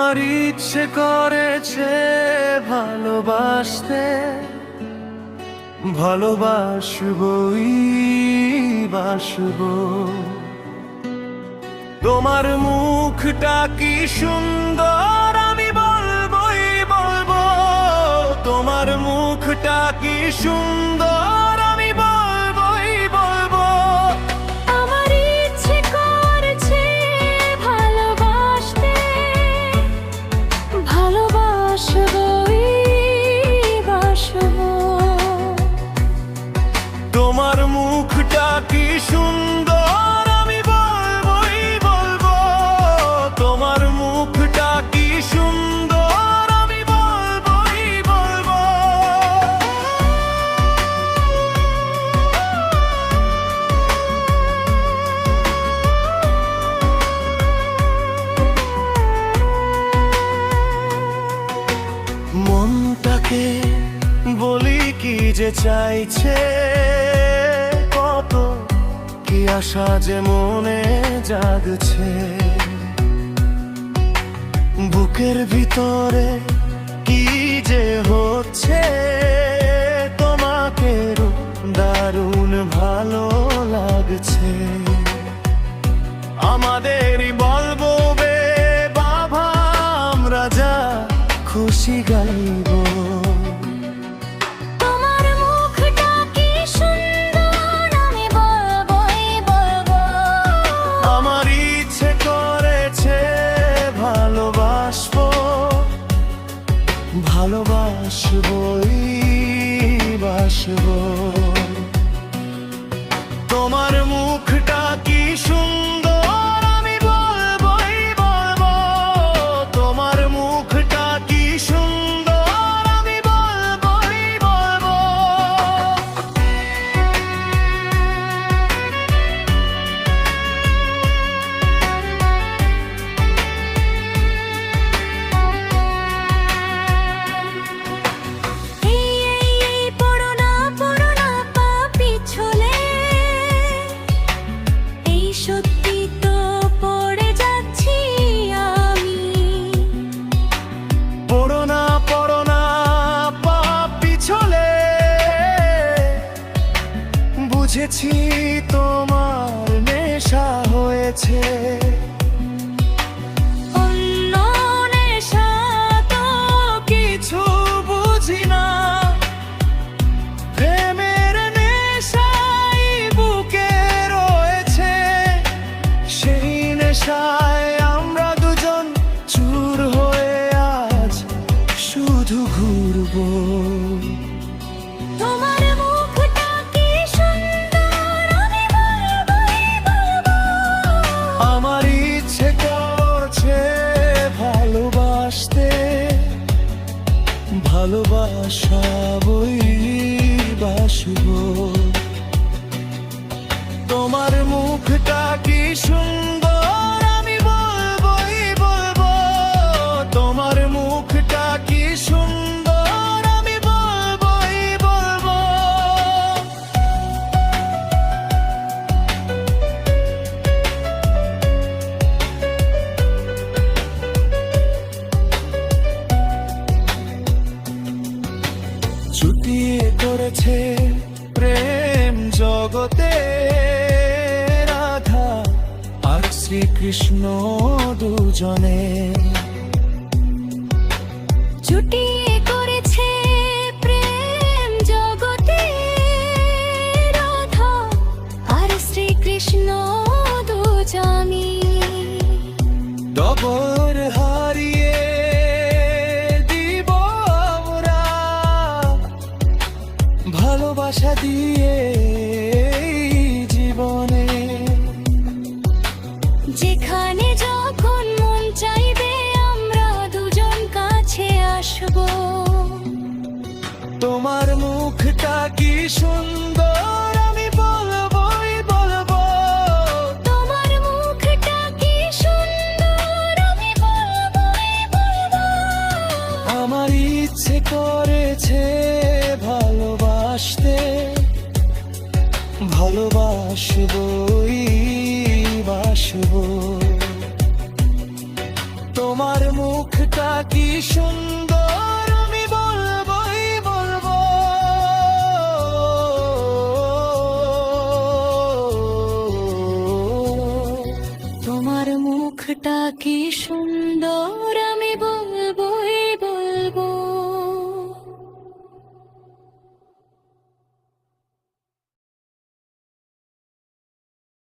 আমার ইচ্ছে করেছে ভালোবাসতে, ভালোবাসবই বাসবো। তোমার মুখটা কি সুন্দর আমি বলবোই বলবো। তোমার মুখটা কি সুন্দর আমি বলবোই বলবো। আমার ইচ্ছে করেছে ভালোবাসতে, ভালোবাসবই বাসবো। তোমার মুখটা কি সুন্দর আমি বলবোই বলবো। তোমার মুখটা কি সুন্দর আমি বলবোই বলবো। মনটাকে বলি কি যে চাইছে, কত কি আশা যে মনে জাগছে। বুকের ভিতরে কি যে হচ্ছে, তোমাকে দারুণ ভালো লাগছে। আমাদেরই বলবো বে বাবা, আমরা যা খুশি গাইবো। তোমার মুখটা কি সুন্দর আমি বলবোই বলবো। আমার ইচ্ছে করেছে ভালোবাসবো, ভালোবাসবই বাসবো। তোমার মুখটা কি সুন্দর আমি বলবোই বলবো। তোমার মুখটা কি সুন্দর আমি বলবোই বলবো। এই পড়ো না পা পিছলে, এই সত্যি তো পড়ে যাচ্ছি আমি। পড়ো না পা পিছলে, বুঝেছি তোমার নেশা হয়েছে। অন্য নেশা তো কিছু বুঝি না, প্রেমের নেশাই বুকে রয়েছে। সেই নেশায় আমরা দুজন চুর হয়ে আজ শুধু ঘুরবো। তোমার মুখটা কি সুন্দর আমি বলবোই বলবো। আমার ইচ্ছে করছে ভালোবাসতে, ভালোবাসবই বাসবো। তোমার মুখটা কি সুন্দর আমি বলবোই বলবো। তোমার মুখটা কি সুন্দর আমি বলবোই বলবো। চুটিয়ে করেছে প্রেম জগতে রাধা আর শ্রীকৃষ্ণ দুজনে। জুটিয়ে করেছে প্রেম জগতে রাধা আর শ্রীকৃষ্ণ দুজনে। ডবর হারিয়ে দিব আমরা, ভালোবাসা দিয়ে এই জীবনে। যেখানে যখন মন চাইবে আমরা দুজন কাছে আসবো। তোমার মুখটা কি সুন্দর আমি বলবোই বলবো। তোমার মুখটা কি সুন্দর আমি বলবোই বলবো। আমার ইচ্ছে করেছে ভালোবাসতে, ভালোবাসবই বাসবো। তোমার মুখ কি সুন্দর আমি বলবোই বলবো। তোমার মুখটা কি সুন্দর